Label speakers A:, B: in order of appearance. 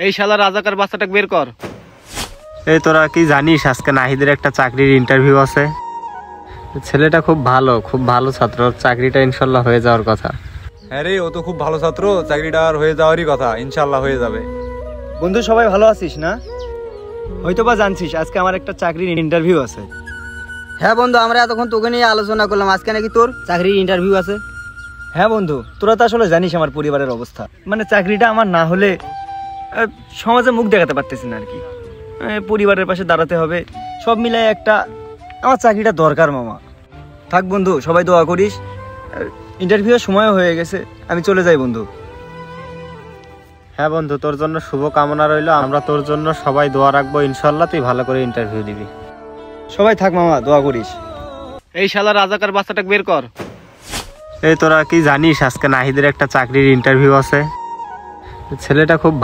A: এই শালা রাজাকার বাচ্চাটাকে বের কর।
B: এই তোরা কি জানিস আজকে নাহিদের একটা চাকরির ইন্টারভিউ আছে? ছেলেটা খুব ভালো ছাত্র, চাকরিটা ইনশাল্লাহ হয়ে যাওয়ার কথা।
C: হ্যাঁ রে, ও তো খুব ভালো ছাত্র, চাকরিটা আর হয়ে যাওয়ারই কথা, ইনশাল্লাহ হয়ে যাবে।
D: বন্ধু সবাই ভালো আছিস না? হয়তো বা জানছিস আজকে আমার একটা চাকরির ইন্টারভিউ আছে।
E: হ্যাঁ বন্ধু, আমরা এতক্ষণ তোকে নিয়ে আলোচনা করলাম, আজকে নাকি তোর চাকরির ইন্টারভিউ আছে।
D: হ্যাঁ বন্ধু, তোরা তো আসলে জানিস আমার পরিবারের অবস্থা, মানে চাকরিটা আমার না হলে সমাজে মুখ দেখাতে পারতেছি না আর কি। পরিবারের পাশে দাঁড়াতে হবে, সব মিলাই একটা আমার চাকরিটা দরকার মামা। থাক বন্ধু, সবাই দোয়া করিস। ইন্টারভিউয়ের সময়ও হয়ে গেছে, আমি চলে যাই বন্ধু।
B: হ্যাঁ বন্ধু, তোর জন্য শুভ কামনা রইলো। আমরা তোর জন্য সবাই দোয়া রাখবো, ইনশাল্লাহ তুই ভালো করে ইন্টারভিউ দিবি।
D: সবাই থাক মামা, দোয়া করিস।
A: এই শালা রাজাকার বাচ্চাটাকে বের কর।
B: এই তোরা কি জানিস আজকে নাহিদের একটা চাকরির ইন্টারভিউ আছে? ছেলেটা খুব